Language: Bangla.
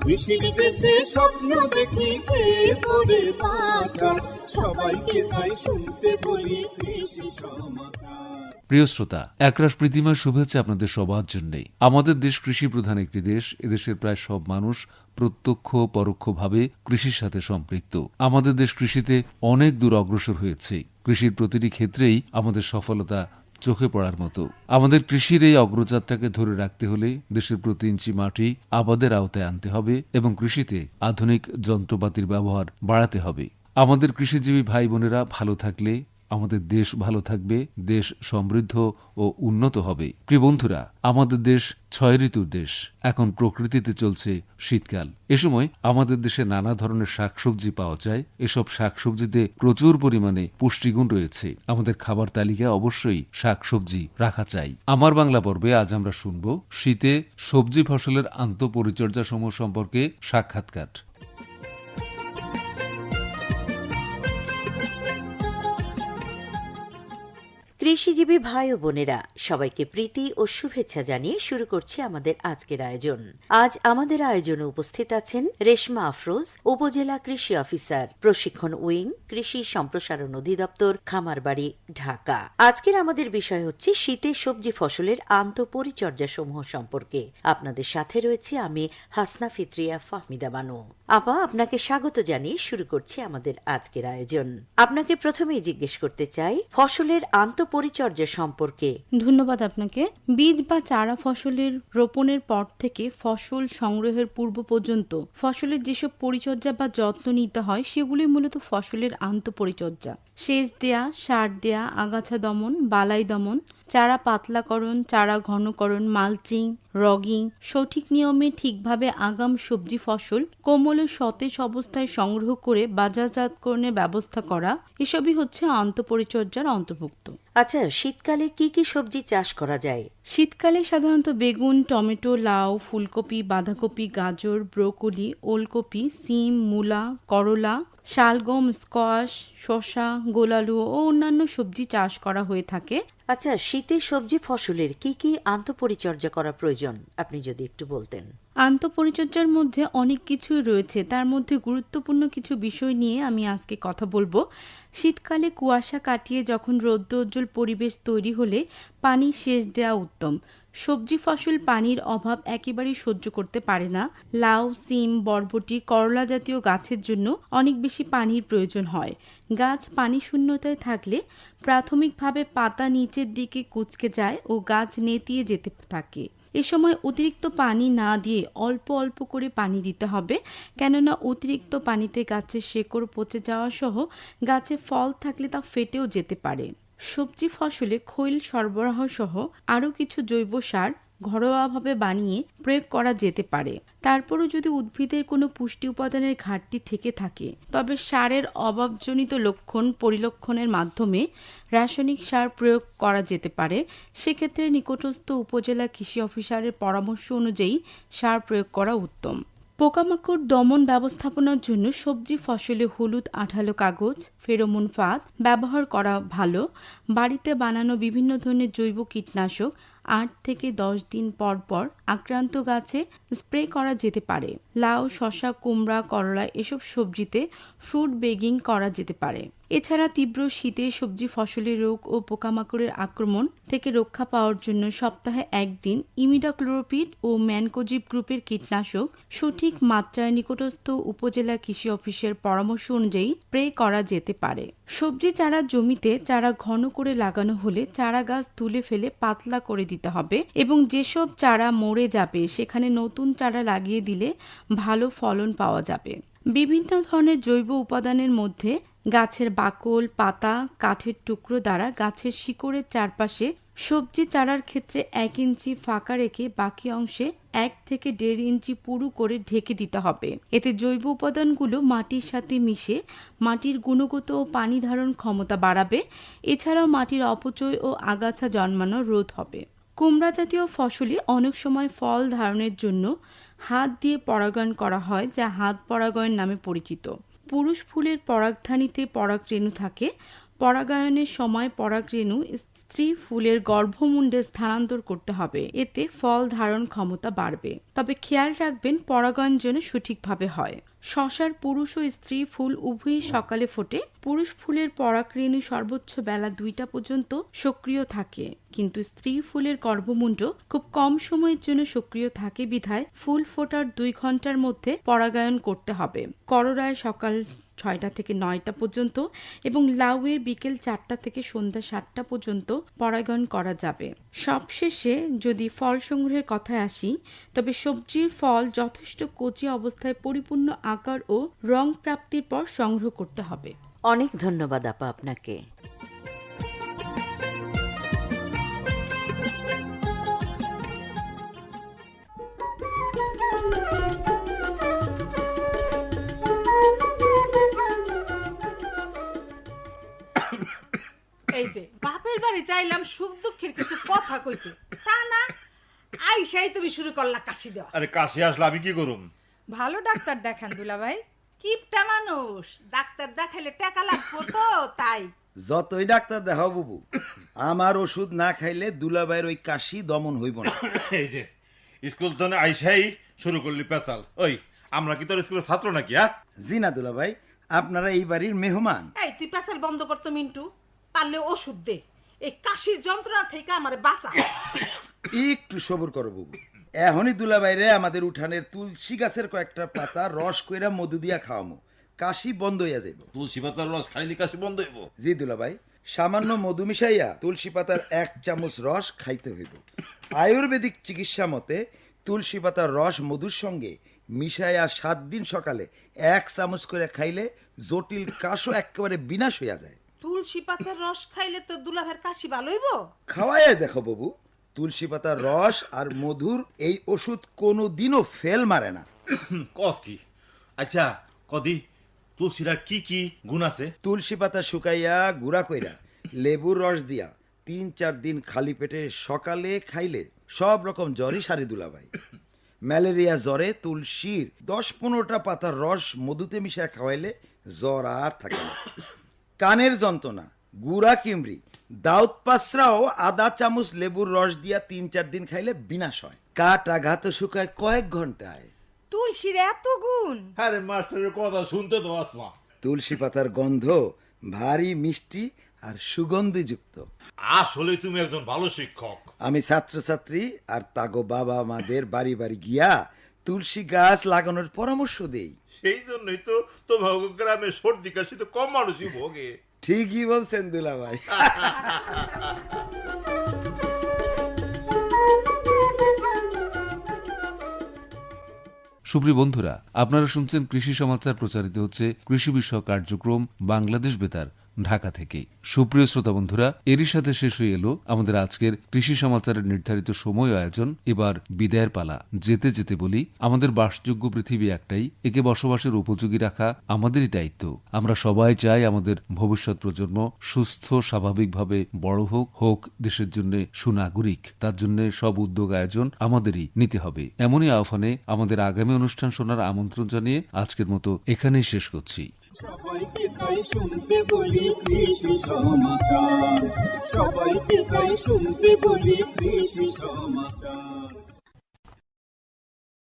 কৃষির দেশে স্বপ্ন দেখি খেয়ে পড়ে বাঁচা, সবাইকে তাই শুনতে বলি কৃষি সমাচার। প্রিয় শ্রোতা, একরাশ প্রীতিময় শুভেচ্ছা আপনাদের সবার জন্যই। আমাদের দেশ কৃষি প্রধান একটি দেশ। এদেশের প্রায় সব মানুষ প্রত্যক্ষ পরোক্ষভাবে কৃষির সাথে সম্পৃক্ত। আমাদের দেশ কৃষিতে অনেক দূর অগ্রসর হয়েছে। কৃষির প্রতিটি ক্ষেত্রেই আমাদের সফলতা চোখে পড়ার মতো। আমাদের কৃষির এই অগ্রযাত্রাকে ধরে রাখতে হলে দেশের প্রতি ইঞ্চি মাটি আবাদের আওতায় আনতে হবে এবং কৃষিতে আধুনিক যন্ত্রপাতির ব্যবহার বাড়াতে হবে। আমাদের কৃষিজীবী ভাই বোনেরা ভালো থাকলে আমাদের দেশ ভালো থাকবে, দেশ সমৃদ্ধ ও উন্নত হবে। প্রিয় বন্ধুরা, আমাদের দেশ 6 ঋতুর দেশ। এখন প্রকৃতিতে চলছে শীতকাল। এ সময় আমাদের দেশে নানা ধরনের শাকসবজি পাওয়া যায়। এসব শাকসবজিতে প্রচুর পরিমাণে পুষ্টিগুণ রয়েছে। আমাদের খাবার তালিকায় অবশ্যই শাকসবজি রাখা চাই। আমার বাংলা পর্বে আজ আমরা শুনব শীতে সবজি ফসলের আন্তঃপরিচর্যা সমূহ সম্পর্কে সাক্ষাৎকার। কৃষিজীবী ভাই ও বোনেরা, সবাইকে প্রীতি ও শুভেচ্ছা জানিয়ে শুরু করছি আমাদের আজকের আয়োজন। আজ আমাদের আয়োজনে উপস্থিত আছেন রেশমা আফরোজ, উপজেলা কৃষি অফিসার, প্রশিক্ষণ উইং, কৃষি সম্প্রসারণ অধিদপ্তর, খামারবাড়ি, ঢাকা। আজকের আমাদের বিষয় হচ্ছে শীতের সবজি ফসলের আন্তঃপরিচর্যা সমূহ সম্পর্কে। আপনাদের সাথে রয়েছে আমি হাসনা ফিত্রিয়া ফাহমিদা বানু। আপা, আপনাকে স্বাগত জানিয়ে শুরু করছি আমাদের আজকের আয়োজন। আপনাকে প্রথমেই জিজ্ঞেস করতে চাই ফসলের পরিচর্যা সম্পর্কে। ধন্যবাদ আপনাকে। বীজ বা চারা ফসলের রোপণের পর থেকে ফসল সংগ্রহের পূর্ব পর্যন্ত ফসলের যেসব পরিচর্যা বা যত্ন নিতে হয় সেগুলি মূলত ফসলের আন্তঃপরিচর্যা। সেচ দেয়া, সার দেয়া, আগাছা দমন, বালাই দমন, চারা পাতলাকরণ, চারা ঘনকরণ, মালচিং, রগিং, সঠিক নিয়মে ঠিকভাবে আগাম সবজি ফসল কোমল ও সতেজ অবস্থায় সংগ্রহ করে বাজারজাতকরণের ব্যবস্থা করা, এসবই হচ্ছে আন্তঃপরিচর্যার অন্তর্ভুক্ত। আচ্ছা, শীতকালে কি কি সবজি চাষ করা যায়? শীতকালে সাধারণত বেগুন, টমেটো, লাউ, ফুলকপি, বাঁধাকপি, গাজর, ব্রোকলি, ওলকপি, সিম, মূলা, করলা, শালগম, স্কোয়াশ, শসা, গোলালু ও অন্যান্য সবজি চাষ করা হয়ে থাকে। আচ্ছা, শীতের সবজি ফসলের কি কি আন্তঃপরিচর্যা করা প্রয়োজন, আপনি যদি একটু বলতেন। আন্তঃপরিচর্যার মধ্যে অনেক কিছুই রয়েছে, তার মধ্যে গুরুত্বপূর্ণ কিছু বিষয় নিয়ে আমি আজকে কথা বলবো। শীতকালে কুয়াশা কাটিয়ে যখন রৌদ্রোজ্জ্বল পরিবেশ তৈরি হলে পানি সেচ দেওয়া উত্তম। সবজি ফসল পানির অভাব একেবারেই সহ্য করতে পারে না। লাউ, সিম, বরবটি, করলা জাতীয় গাছের জন্য অনেক বেশি পানির প্রয়োজন হয়। গাছ পানি শূন্যতায় থাকলে প্রাথমিকভাবে পাতা নিচের দিকে কুঁচকে যায় ও গাছ নেতিয়ে যেতে থাকে। এ সময় অতিরিক্ত পানি না দিয়ে অল্প অল্প করে পানি দিতে হবে, কেননা অতিরিক্ত পানিতে গাছের শেকড় পচে যাওয়া সহ গাছে ফল থাকলে তা ফেটেও যেতে পারে। সবজি ফসলে খৈল সরবরাহ সহ আরও কিছু জৈব সার ঘরোয়াভাবে বানিয়ে প্রয়োগ করা যেতে পারে। তারপরও যদি উদ্ভিদের কোনো পুষ্টি উপাদানের ঘাটতি থেকে থাকে তবে সারের অভাবজনিত লক্ষণ পরিলক্ষণের মাধ্যমে রাসায়নিক সার প্রয়োগ করা যেতে পারে। সেক্ষেত্রে নিকটস্থ উপজেলা কৃষি অফিসারের পরামর্শ অনুযায়ী সার প্রয়োগ করা উত্তম। পোকামাকড় দমন ব্যবস্থাপনার জন্য সবজি ফসলে হলুদ আঠালো কাগজ, ফেরোমন ফাঁদ ব্যবহার করা ভালো। বাড়িতে বানানো বিভিন্ন ধরনের জৈব কীটনাশক 8 থেকে 10 দিন পর পর আক্রান্ত গাছে স্প্রে করা যেতে পারে। লাউ, শসা, কুমড়া, করলা এসব সবজিতে ফ্রুট বেগিং করা যেতে পারে। এছাড়া তীব্র শীতে সবজি ফসলের রোগ ও পোকামাকড়ের আক্রমণ থেকে রক্ষা পাওয়ার জন্য সপ্তাহে 1 দিন ইমিডাক্লোরোপিড ও ম্যানকোজিব গ্রুপের কীটনাশক সঠিক মাত্রায় নিকটস্থ উপজেলা কৃষি অফিসের পরামর্শ অনুযায়ী স্প্রে করা যেতে পারে। সবজি চারা জমিতে চারা ঘন করে লাগানো হলে চারা গাছ তুলে ফেলে পাতলা করে দিতে হবে এবং যেসব চারা মরে যাবে সেখানে নতুন চারা লাগিয়ে দিলে ভালো ফলন পাওয়া যাবে। বিভিন্ন ধরনের জৈব উপাদানের মধ্যে গাছের বাকল, পাতা, কাঠের টুকরো দ্বারা গাছের শিকড়ের চারপাশে সবজি চারার ক্ষেত্রে 1 ইঞ্চি ফাঁকা রেখে বাকি অংশে 1 থেকে 1.5 ইঞ্চি পুরু করে ঢেকে দিতে হবে। এতে জৈব উপাদানগুলো মাটির সাথে মিশে মাটির গুণগত ও পানি ধারণ ক্ষমতা বাড়াবে। এছাড়াও মাটির অপচয় ও আগাছা জন্মানো রোধ হবে। কুমড়া জাতীয় ফসলে অনেক সময় ফল ধারণের জন্য হাত দিয়ে পরাগায়ন করা হয়, যা হাত পরাগায়ন নামে পরিচিত। পুরুষ ফুলের পরাগধানীতে পরাগরেণু থাকে। পরাগায়নের সময় পরাগরেণু স্ত্রী ফুলের গর্ভমুণ্ডে স্থানান্তর করতে হবে, এতে ফল ধারণ ক্ষমতা বাড়বে। তবে খেয়াল রাখবেন পরাগায়ন যেন সঠিকভাবে হয়। শশার পুরুষ ও স্ত্রী ফুল উভয়ই সকালে ফোটে। পুরুষ ফুলের পরাগরেণু সর্বোচ্চ বেলা 2টা পর্যন্ত সক্রিয় থাকে, কিন্তু স্ত্রী ফুলের গর্ভমুণ্ড খুব কম সময়ের জন্য সক্রিয় থাকে বিধায় ফুল ফোটার 2 ঘন্টার মধ্যে পরাগায়ন করতে হবে। কররায় সকাল 6টা থেকে 9টা পর্যন্ত এবং লাউয়ে বিকেল 4টা থেকে সন্ধ্যা 7টা পর্যন্ত পরাগায়ন করা যাবে। সবশেষে যদি ফল সংগ্রহের কথায় আসি, তবে সবজির ফল যথেষ্ট কচি অবস্থায় পরিপূর্ণ আকার ও রং প্রাপ্তির পর সংগ্রহ করতে হবে। অনেক ধন্যবাদ আপা আপনাকে। এই যে বাপের বাড়ি চাইলাম সুখ দুঃখের কিছু কথা কইতে, তা না আইসাই তুমি শুরু করলা কাশি দেওয়া। আরে কাশি আসলে আমি কি করুম? ভালো ডাক্তার দেখান দুলাভাই, কিপটা মানুষ, ডাক্তার দেখাইলে টাকা লাগবো তো তাই। যতই ডাক্তার দেখাও বুবু, আমার ওষুধ না খাইলে দুলাভাইয়ের ওই কাশি দমন হইব না। এই যে স্কুল তো আইসাই শুরু করলি পেশাল। ওই আমরা কি তোর স্কুলের ছাত্র নাকি? জি না দুলাভাই, আপনারা এই বাড়ির মেহমান। এই তুই পেশাল বন্ধ করতো মিন্টু, পারলে ওষুধ দে, এই কাশির যন্ত্রণা থেকে আমারে বাঁচা। একটু সবুর করো বুবু, এখনই দুলাভাইরে আমাদের উঠানের তুলসী গাছের কয়েকটা পাতা রস কইরা মধু দিয়া খাওয়ামো, কাশি বন্ধ হইয়া যাইব। তুলসী পাতার রস খাইলে কাশি বন্ধ হইব? জি দুলাভাই, সামান্য মধু মিশাইয়া তুলসী পাতার 1 চামচ রস খাইতে হইব। আয়ুর্বেদিক চিকিৎসা মতে তুলসী পাতার রস মধুর সঙ্গে মিশাইয়া 7 দিন সকালে 1 চামচ করে খাইলে জটিল কাশও একেবারে বিনাশ হইয়া যায়। তুলসী পাতার রস খাইলে তো দুলাভাইয়ের কাশি ভালো হইব। খাওয়াইয়া দেখো বাবু, তুলসী পাতার রস আর মধুর এই ওষুধ কোনো দিনও ফেল মারে না। কস কি? আচ্ছা কদি তুলসীর আর কি কি গুণ আছে? তুলসী পাতা শুকাইয়া গুঁড়া কইরা লেবুর রস দিয়া 3-4 দিন খালি পেটে সকালে খাইলে সব রকম জ্বরই সারি দুলাভাই। ম্যালেরিয়া জ্বরে তুলসীর 10-15টা পাতার রস মধুতে মিশিয়ে খাওয়াইলে জ্বর আর থাকে না। কানের যন্ত্রণা, গুড়া কিমড়ি, দাউদ পাসরাও আধা চামচ লেবুর রস দিয়া 3-4 দিন খাইলে বিনাশ হয়। কাট আঘাত শুকায় কয়েক ঘন্টায়। তুলসীর এত গুণ? আরে মাস্টারের কথা শুনতে তো আসমা। তুলসী পাতার গন্ধ ভারী মিষ্টি আর সুগন্ধিযুক্ত। আসলে তুমি একজন ভালো শিক্ষক। আমি ছাত্রছাত্রী আর তাগো বাবা মাদের বাড়ি বাড়ি গিয়া তুলসী গাছ লাগানোর পরামর্শ দেই। সেই জন্যই তো তোমার গ্রামে সর্দি কাশি তো কম মানুষই ভোগে। ঠিকই বলছেন দুলাভাই। সুপ্রিয় বন্ধুরা, আপনারা শুনছেন কৃষি সমাচার, প্রচারিত হচ্ছে কৃষি বিষয়ক কার্যক্রম বাংলাদেশ বেতার, ঢাকা থেকে। সুপ্রিয় শ্রোতা বন্ধুরা, এরই সাথে শেষ হয়ে এলো আমাদের আজকের কৃষি সমাচারের নির্ধারিত সময় আয়োজন। এবার বিদায়ের পালা। যেতে যেতে বলি, আমাদের বাসযোগ্য পৃথিবী একটাই, একে বসবাসের উপযোগী রাখা আমাদেরই দায়িত্ব। আমরা সবাই চাই আমাদের ভবিষ্যৎ প্রজন্ম সুস্থ স্বাভাবিকভাবে বড় হোক, হোক দেশের জন্য সুনাগরিক। তার জন্য সব উদ্যোগ আয়োজন আমাদেরই নিতে হবে। এমনই আহ্বানে আমাদের আগামী অনুষ্ঠান শোনার আমন্ত্রণ জানিয়ে আজকের মতো এখানেই শেষ করছি। সবাইকে তাই শুনতে বলি কৃষি সমাচার, সবাইকে তাই শুনতে বলি কৃষি সমাচার।